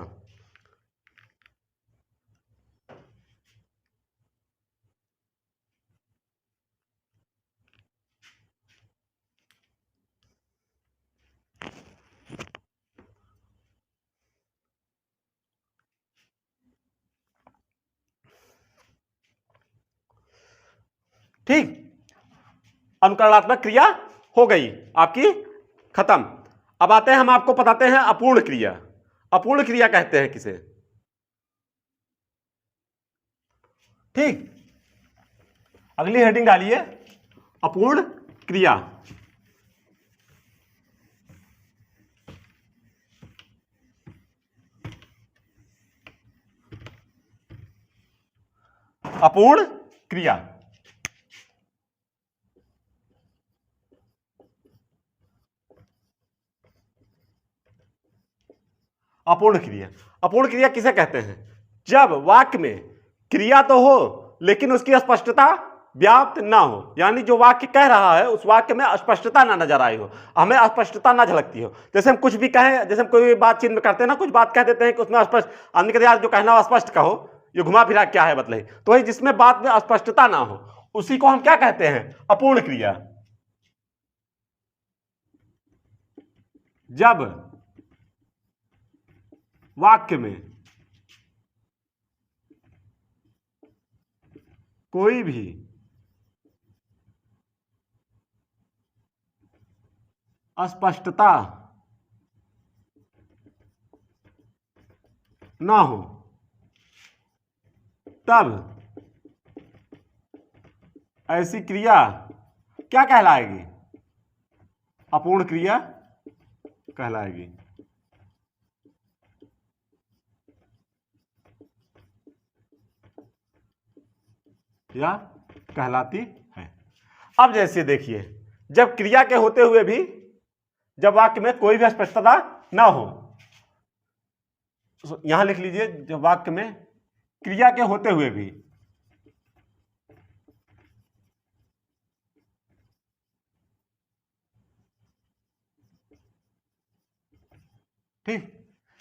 ठीक, अनुकरणात्मक क्रिया हो गई आपकी खत्म। अब आते हैं, हम आपको बताते हैं अपूर्ण क्रिया। अपूर्ण क्रिया कहते हैं किसे? ठीक, अगली हेडिंग डालिए अपूर्ण क्रिया। अपूर्ण क्रिया। अपूर्ण क्रिया, अपूर्ण क्रिया किसे कहते हैं? जब वाक्य में क्रिया तो हो लेकिन उसकी स्पष्टता व्याप्त ना हो, यानी जो वाक्य कह रहा है उस वाक्य में अस्पष्टता ना नजर आई हो, हमें अस्पष्टता ना झलकती हो। जैसे हम कुछ भी कहें, जैसे हम कोई बातचीत में करते हैं ना, कुछ बात कह देते हैं कि उसमें अस्पष्ट, आदमी कहते यार जो कहना हो स्पष्ट कहो, ये घुमा फिरा क्या है बतले, तो वही जिसमें बात में अस्पष्टता ना हो उसी को हम क्या कहते हैं, अपूर्ण क्रिया। जब वाक्य में कोई भी अस्पष्टता ना हो तब ऐसी क्रिया क्या कहलाएगी, अपूर्ण क्रिया कहलाएगी। या कहलाती है। अब जैसे देखिए, जब क्रिया के होते हुए भी, जब वाक्य में कोई भी अस्पष्टता ना हो, यहां लिख लीजिए, जब वाक्य में क्रिया के होते हुए भी, ठीक,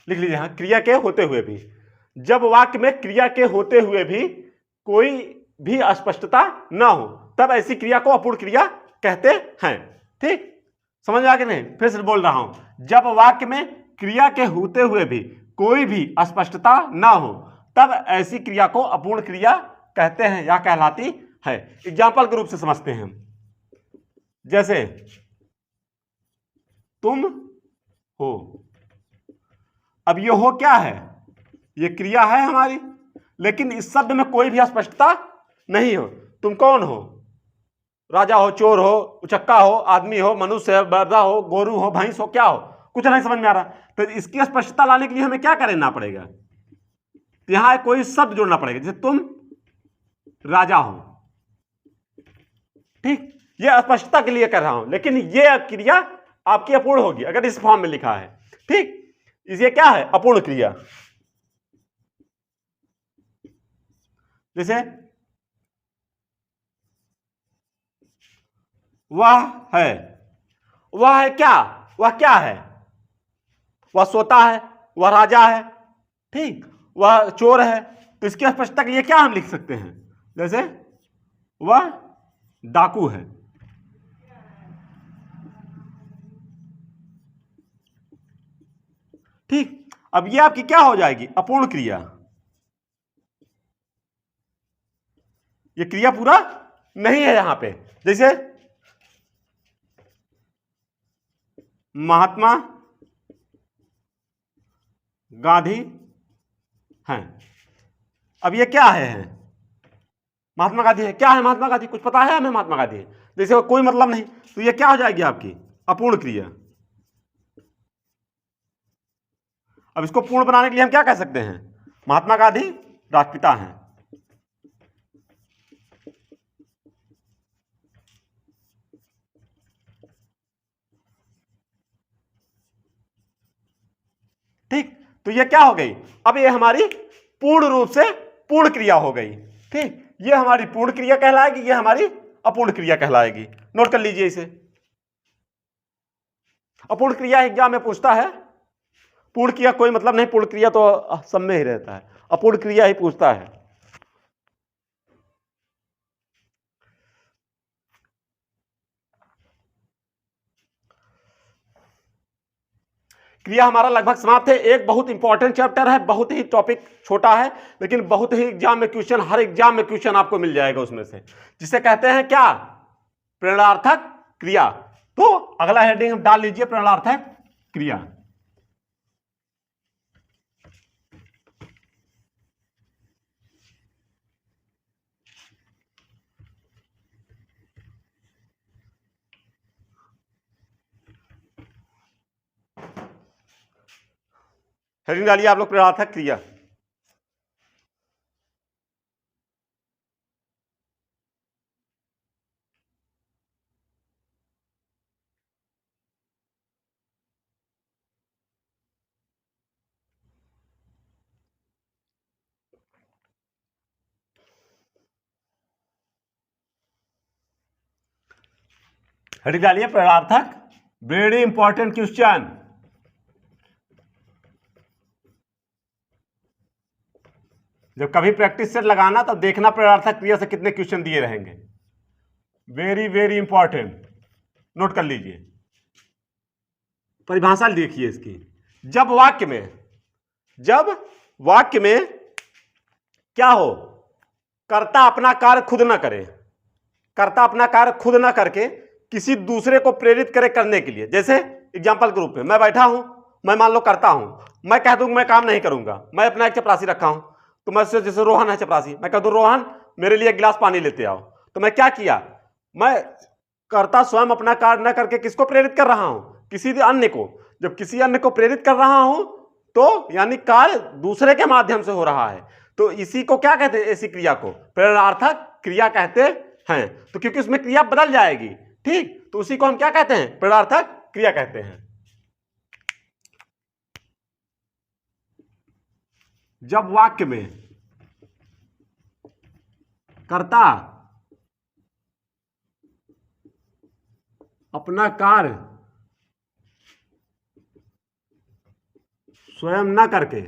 लिख लीजिए हाँ, क्रिया के होते हुए भी, जब वाक्य में क्रिया के होते हुए भी कोई भी अस्पष्टता ना हो तब ऐसी क्रिया को अपूर्ण क्रिया कहते हैं। ठीक, समझ में आ गया नहीं? फिर से बोल रहा हूं, जब वाक्य में क्रिया के होते हुए भी कोई भी अस्पष्टता ना हो तब ऐसी क्रिया को अपूर्ण क्रिया कहते हैं या कहलाती है। एग्जाम्पल के रूप से समझते हैं, जैसे तुम हो। अब ये हो क्या है, ये क्रिया है हमारी, लेकिन इस शब्द में कोई भी अस्पष्टता नहीं हो। तुम कौन हो, राजा हो, चोर हो, उचक्का हो, आदमी हो, मनुष्य हो, बर्दा हो, गोरू हो, भैंस हो, क्या हो, कुछ नहीं समझ में आ रहा। तो इसकी स्पष्टता लाने के लिए हमें क्या करना पड़ेगा, तो यहां कोई शब्द जोड़ना पड़ेगा, जैसे तुम राजा हो। ठीक, ये स्पष्टता के लिए कर रहा हूं, लेकिन ये क्रिया आपकी अपूर्ण होगी अगर इस फॉर्म में लिखा है। ठीक, ये क्या है, अपूर्ण क्रिया। जैसे वह है, वह है क्या, वह क्या है, वह सोता है, वह राजा है, ठीक, वह चोर है। तो इसकी स्पष्टता के लिए क्या हम लिख सकते हैं, जैसे वह डाकू है। ठीक, अब ये आपकी क्या हो जाएगी, अपूर्ण क्रिया। ये क्रिया पूरा नहीं है यहां पे। जैसे महात्मा गांधी हैं, अब ये क्या है, महात्मा गांधी है, क्या है महात्मा गांधी, कुछ पता है हमें महात्मा गांधी है, जैसे कोई मतलब नहीं, तो ये क्या हो जाएगी आपकी अपूर्ण क्रिया। अब इसको पूर्ण बनाने के लिए हम क्या कह सकते हैं, महात्मा गांधी राष्ट्रपिता हैं। ठीक, तो ये क्या हो गई, अब ये हमारी पूर्ण रूप से पूर्ण क्रिया हो गई। ठीक, ये हमारी पूर्ण क्रिया कहलाएगी, ये हमारी अपूर्ण क्रिया कहलाएगी। नोट कर लीजिए इसे। अपूर्ण क्रिया एग्जाम में पूछता है, पूर्ण क्रिया कोई मतलब नहीं, पूर्ण क्रिया तो सब में ही रहता है, अपूर्ण क्रिया ही पूछता है। क्रिया हमारा लगभग समाप्त है। एक बहुत इंपॉर्टेंट चैप्टर है, बहुत ही टॉपिक छोटा है, लेकिन बहुत ही एग्जाम में क्वेश्चन, हर एग्जाम में क्वेश्चन आपको मिल जाएगा उसमें से, जिसे कहते हैं क्या, प्रेरणार्थक क्रिया। तो अगला हेडिंग हम डाल लीजिए, प्रेरणार्थक क्रिया। हेडिंग डालिए आप लोग, प्रेरणार्थक क्रिया। हेडिंग डालिए प्रेरणार्थक। Very important question. जब कभी प्रैक्टिस सेट लगाना तो देखना प्रेरणार्थक क्रिया से कितने क्वेश्चन दिए रहेंगे। वेरी वेरी इंपॉर्टेंट, नोट कर लीजिए। परिभाषा देखिए इसकी। जब वाक्य में क्या हो, कर्ता अपना कार्य खुद ना करे, कर्ता अपना कार्य खुद ना करके किसी दूसरे को प्रेरित करे करने के लिए। जैसे एग्जाम्पल के रूप में मैं बैठा हूं, मैं मान लो करता हूं, मैं कह दूं मैं काम नहीं करूंगा, मैं अपना एक चपरासी रखा हूं, तो मैं जैसे रोहन है चपरासी, मैं कह दूं रोहन मेरे लिए एक गिलास पानी लेते आओ, तो मैं क्या किया, मैं कर्ता स्वयं अपना कार्य न करके किसको प्रेरित कर रहा हूं, किसी अन्य को। जब किसी अन्य को प्रेरित कर रहा हूं तो यानी कार्य दूसरे के माध्यम से हो रहा है, तो इसी को क्या कहते हैं, ऐसी क्रिया को प्रेरणार्थक क्रिया कहते हैं। तो क्योंकि उसमें क्रिया बदल जाएगी, ठीक, तो उसी को हम क्या कहते हैं, प्रेरणार्थक क्रिया कहते हैं। जब वाक्य में कर्ता अपना कार्य स्वयं न करके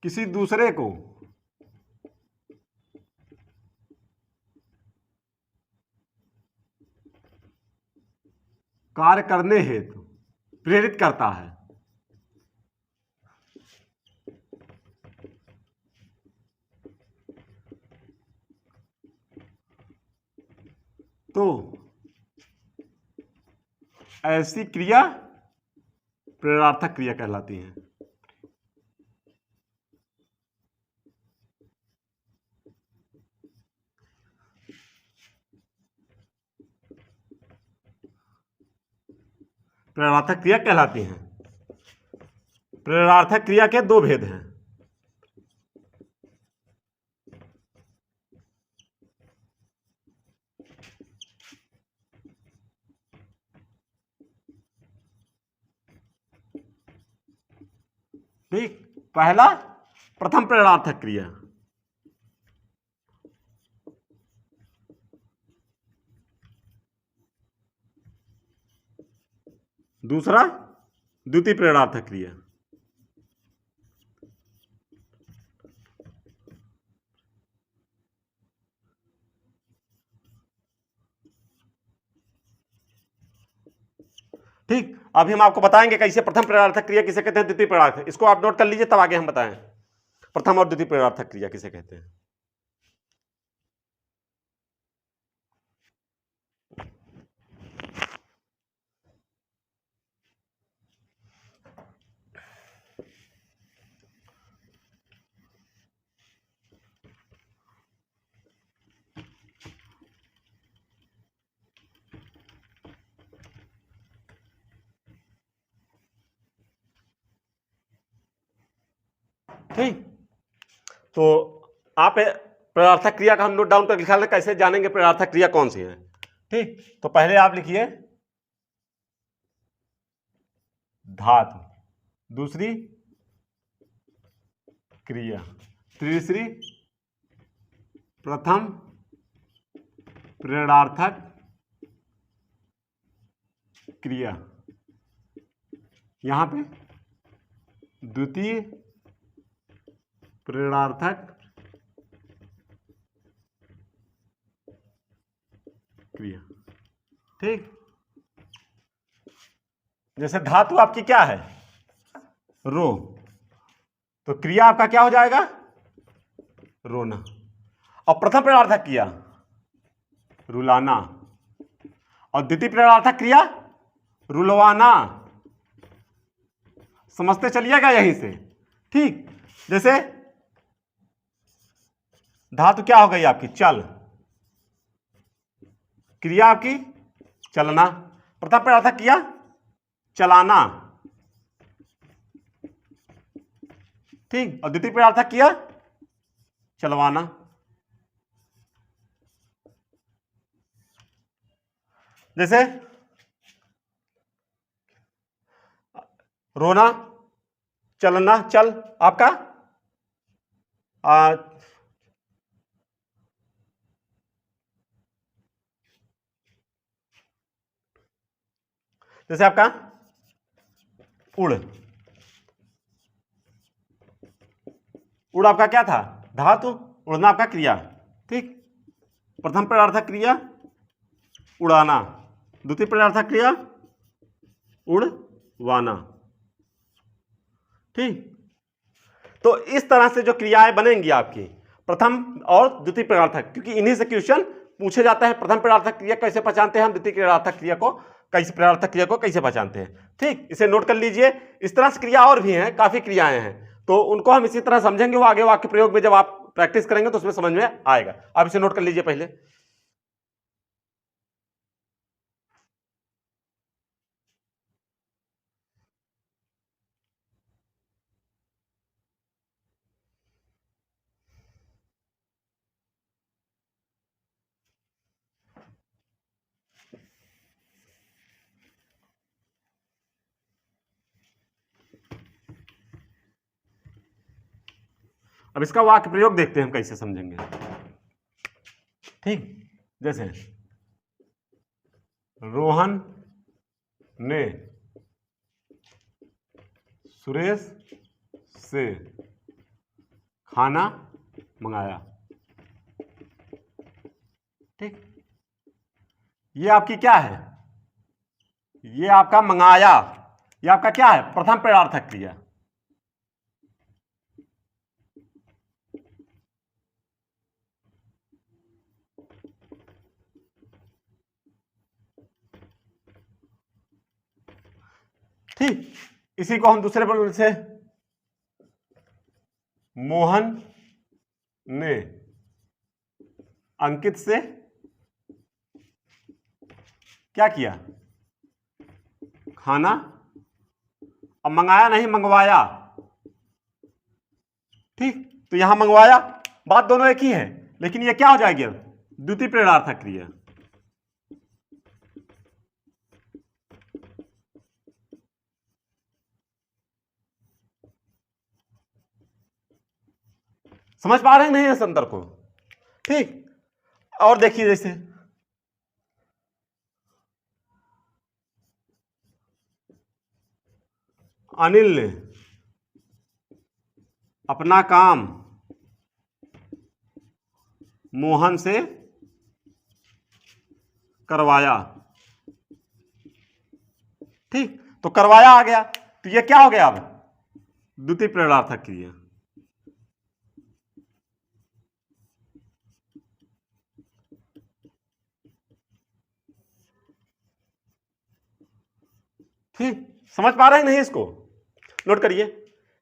किसी दूसरे को कार्य करने हेतु प्रेरित करता है, तो ऐसी क्रिया प्रेरणार्थक क्रिया कहलाती है। प्रेरणार्थक क्रिया कहलाती हैं। प्रेरणार्थक क्रिया के दो भेद हैं। ठीक, पहला प्रथम प्रेरणार्थक क्रिया, दूसरा द्वितीय प्रेरणार्थक क्रिया। ठीक, अभी हम आपको बताएंगे कैसे प्रथम प्रेरणार्थक क्रिया किसे कहते हैं, द्वितीय प्रेरणार्थक, इसको आप नोट कर लीजिए, तब आगे हम बताएं प्रथम और द्वितीय प्रेरणार्थक क्रिया किसे कहते हैं। ठीक, तो आप प्रेरणार्थक क्रिया का हम नोट डाउन कर लिखा लें, कैसे जानेंगे प्रेरणार्थक क्रिया कौन सी है। ठीक, तो पहले आप लिखिए धातु, दूसरी क्रिया, तीसरी प्रथम प्रेरणार्थक क्रिया, यहां पे द्वितीय प्रेरणार्थक क्रिया। ठीक, जैसे धातु आपकी क्या है, रो, तो क्रिया आपका क्या हो जाएगा, रोना। और प्रथम प्रेरणार्थक क्रिया रुलाना, और द्वितीय प्रेरणार्थक क्रिया रुलवाना। समझते चलिएगा यहीं से। ठीक, जैसे धातु क्या हो गई आपकी, चल, क्रिया आपकी चलना, प्रथम प्रेरणार्थक क्रिया चलाना। ठीक, और द्वितीय प्रेरणार्थक क्रिया चलवाना। जैसे रोना, चलना, चल आपका जैसे आपका उड़, उड़ आपका क्या था? धातु। उड़ना आपका क्रिया। ठीक, प्रथम प्रणार्थक क्रिया उड़ाना, द्वितीय प्रणार्थक क्रिया उड़वाना। ठीक, तो इस तरह से जो क्रियाएं बनेंगी आपकी प्रथम और द्वितीय प्रणार्थक, क्योंकि इन्हीं से क्वेश्चन पूछे जाता है। प्रथम प्रणार्थक क्रिया कैसे पहचानते हैं हम, द्वितीय प्रणार्थक क्रिया को कैसे पहचानते हैं। ठीक, इसे नोट कर लीजिए। इस तरह से क्रिया और भी हैं, काफी क्रियाएं हैं, तो उनको हम इसी तरह समझेंगे। वो आगे वाक्य प्रयोग में जब आप प्रैक्टिस करेंगे तो उसमें समझ में आएगा। आप इसे नोट कर लीजिए पहले। अब इसका वाक्य प्रयोग देखते हैं हम कैसे समझेंगे। ठीक, जैसे रोहन ने सुरेश से खाना मंगाया। ठीक, ये आपकी क्या है? ये आपका मंगाया, ये आपका क्या है? प्रथम प्रणार्थक क्रिया। ठीक, इसी को हम दूसरे बोल से, मोहन ने अंकित से क्या किया? खाना। अब मंगाया नहीं, मंगवाया। ठीक, तो यहां मंगवाया, बात दोनों एक ही है, लेकिन ये क्या हो जाएगी अब? द्वितीय प्रेरणार्थक क्रिया। समझ पा रहे हैं नहीं इस अंतर को? ठीक, और देखिए जैसे अनिल ने अपना काम मोहन से करवाया। ठीक, तो करवाया आ गया, तो ये क्या हो गया अब? द्वितीय प्रेरणार्थक क्रिया। ठीक, समझ पा रहे हैं नहीं इसको? नोट करिए,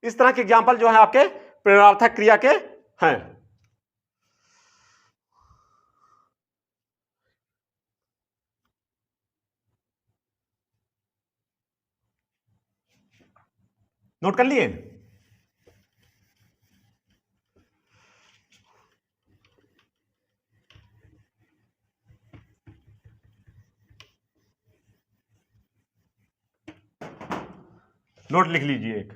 इस तरह के एग्जाम्पल जो है आपके प्रेरणार्थक क्रिया के हैं। नोट कर लिए? नोट लिख लीजिए एक,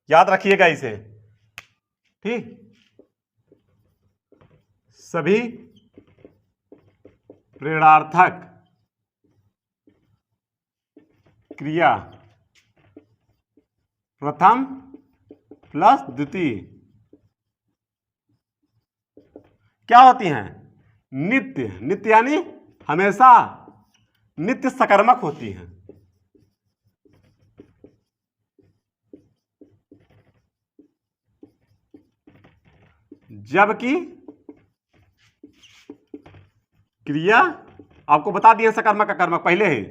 याद रखिएगा इसे। ठीक, सभी प्रेरणार्थक क्रिया प्रथम प्लस द्वितीय क्या होती हैं? नित्य। नित्य यानी हमेशा, नित्य सकर्मक होती हैं। जबकि क्रिया आपको बता दिए सकर्मक अकर्मक पहले ही।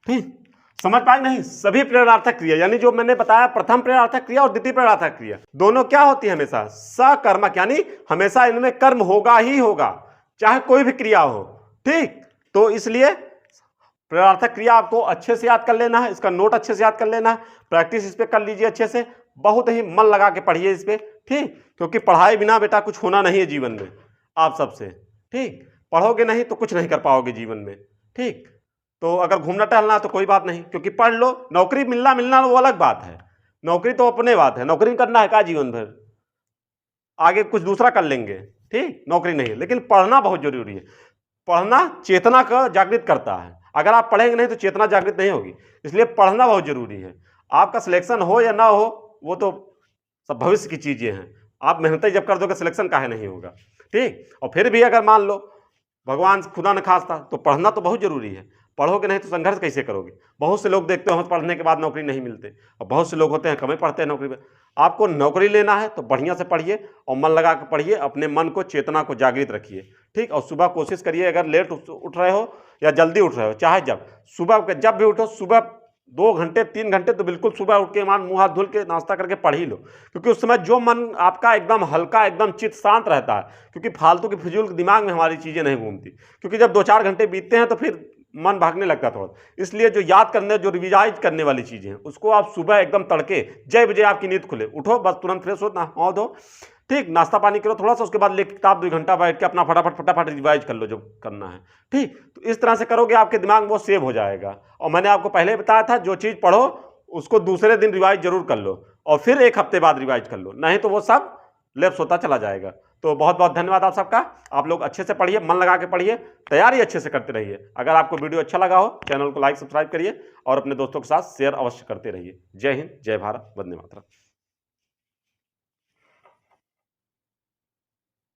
ठीक, समझ पाए नहीं? सभी प्रेरणार्थक क्रिया यानी जो मैंने बताया प्रथम प्रेरणार्थक क्रिया और द्वितीय प्रेरणार्थक क्रिया दोनों क्या होती है? हमेशा सकर्मक, यानी हमेशा इनमें कर्म होगा ही होगा, चाहे कोई भी क्रिया हो। ठीक, तो इसलिए प्रेरणार्थक क्रिया आपको अच्छे से याद कर लेना है, इसका नोट अच्छे से याद कर लेना है, प्रैक्टिस इस पे कर लीजिए अच्छे से, बहुत ही मन लगा के पढ़िए इस पे। ठीक, क्योंकि पढ़ाई बिना बेटा कुछ होना नहीं है जीवन में। आप सबसे। ठीक, पढ़ोगे नहीं तो कुछ नहीं कर पाओगे जीवन में। ठीक, तो अगर घूमना टहलना तो कोई बात नहीं, क्योंकि पढ़ लो। नौकरी मिलना मिलना वो अलग बात है, नौकरी तो अपने बात है, नौकरी करना है क्या जीवन भर, आगे कुछ दूसरा कर लेंगे। ठीक, नौकरी नहीं, लेकिन पढ़ना बहुत जरूरी है। पढ़ना चेतना का जागृत करता है, अगर आप पढ़ेंगे नहीं तो चेतना जागृत नहीं होगी, इसलिए पढ़ना बहुत जरूरी है। आपका सिलेक्शन हो या ना हो वो तो सब भविष्य की चीजें हैं, आप मेहनत जब कर दोगे सिलेक्शन काहे नहीं होगा। ठीक, और फिर भी अगर मान लो भगवान खुदा न खास्ता तो पढ़ना तो बहुत जरूरी है, पढ़ोगे नहीं तो संघर्ष कैसे करोगे। बहुत से लोग देखते हो पढ़ने के बाद नौकरी नहीं मिलते, और बहुत से लोग होते हैं कम ही पढ़ते हैं नौकरी में। आपको नौकरी लेना है तो बढ़िया से पढ़िए और मन लगा के पढ़िए, अपने मन को चेतना को जागृत रखिए। ठीक, और सुबह कोशिश करिए, अगर लेट उठ रहे हो या जल्दी उठ रहे हो, चाहे सुबह जब भी उठो, सुबह 2 घंटे 3 घंटे तो बिल्कुल सुबह उठ के मान मुंह हाथ धुल के नाश्ता करके पढ़ ही लो, क्योंकि उस समय जो मन आपका एकदम हल्का, एकदम चित्त शांत रहता है, क्योंकि फालतू की फिजूल दिमाग में हमारी चीज़ें नहीं घूमती, क्योंकि जब 2-4 घंटे बीतते हैं तो फिर मन भागने लगता थोड़ा। इसलिए जो याद करने, जो रिविजाइज करने वाली चीज़ें हैं, उसको आप सुबह एकदम तड़के जय बजे आपकी नींद खुले उठो, बस तुरंत फ्रेश हो, नहाओ धो, ठीक, नाश्ता पानी करो थोड़ा सा, उसके बाद लेकर किताब 2 घंटा बैठ के अपना फटाफट रिवाइज कर लो जो करना है। ठीक, तो इस तरह से करोगे आपके दिमाग में वो सेव हो जाएगा। और मैंने आपको पहले बताया था, जो चीज़ पढ़ो उसको दूसरे दिन रिवाइज जरूर कर लो, और फिर 1 हफ्ते बाद रिवाइज कर लो, नहीं तो वो सब लैप्स होता चला जाएगा। तो बहुत बहुत धन्यवाद आप सबका। आप लोग अच्छे से पढ़िए, मन लगा के पढ़िए, तैयारी अच्छे से करते रहिए। अगर आपको वीडियो अच्छा लगा हो, चैनल को लाइक सब्सक्राइब करिए और अपने दोस्तों के साथ शेयर अवश्य करते रहिए। जय हिंद, जय भारत, वंदे मातरम।